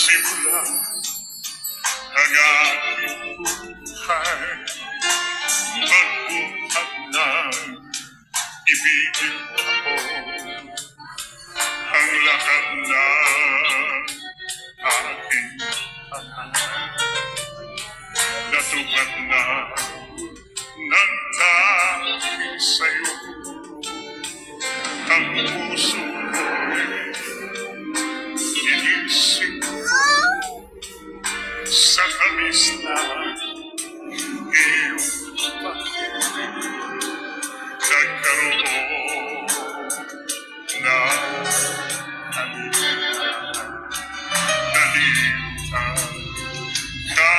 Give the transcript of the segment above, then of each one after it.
simula ang aking buhay. Magbuhat na ibigin ako ang lahat ng aking pangarap. Natupad na ng dahil sa'yo ang puso ko'y inisip sa kamis na iyong nagkaroon na nahintay ka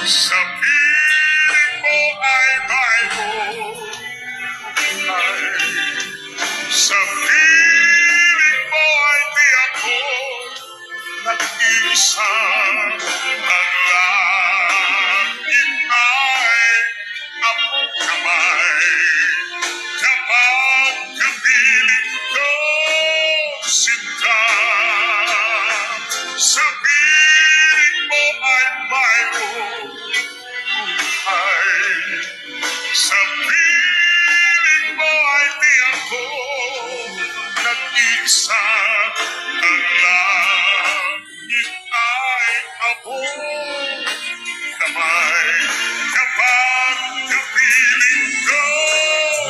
sa piling mo ay mayroon sa piling mo ay di ako nag-isa. Ang langit ay apong kamay kapag kapiling ko sinta. Sa piling mo ay mayroon buhay, sa piling mo ay di ako nag-isa. Ang langit ay abong kamay kapag kapiling ko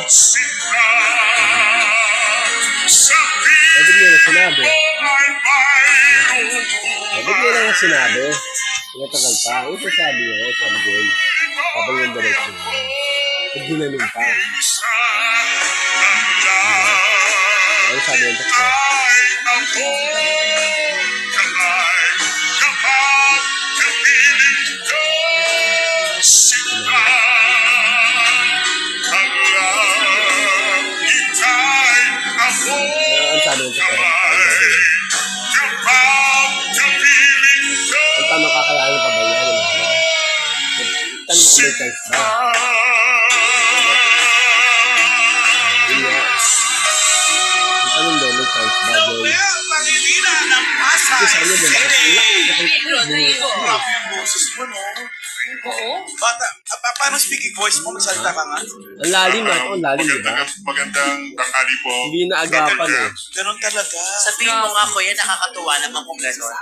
sinta. Sa piling mo ay mayroon Ba't yun lang ang sinabi? Tinatagal pa. Ano sabi niya? Sabi Joy. Habang yung diretso niya. Pag ginanong pa. Ano sabi yung takso? Ano sabi yung takso? Ang tanong kakayanin pa ba yan? Tanong ko may chance ba? Ang tanong daw may chance ba, Joy? Kasi sa inyo, Rodrigo. Grabe yung boses mo, no? Oo. Bata, paano speaking voice mo? Magsalita ka nga? ang lalim na ito. Ang lalim, di ba? Magandang tanghali po. Hindi na agapan eh. Ganun talaga. Sabihin mo nga, kuya, nakakatuwa naman kung gano'n.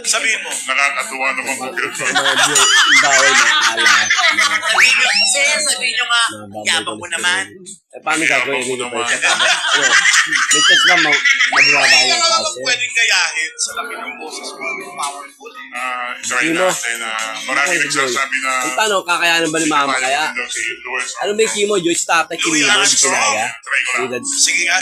Sabihin mo. Nakakatuwa naman po. Mga bawal na alat. Sabihin nyo, sir, sabihin nyo nga, yabang mo naman. Eh, paano gagawin? Hindi ko pa siya. May chance ba mababa Hindi yung ka naman kasi? pwedeng gayahin sa laki ng boses mo. Powerful. Try Sino? natin. Marami nagsasabi na Ang tanong, kakayanan ba ni mama kaya? si Luis. Ano may chemo, Joy? Start na chemo, hindi kinaya? Try ko lang. Edad Sige nga.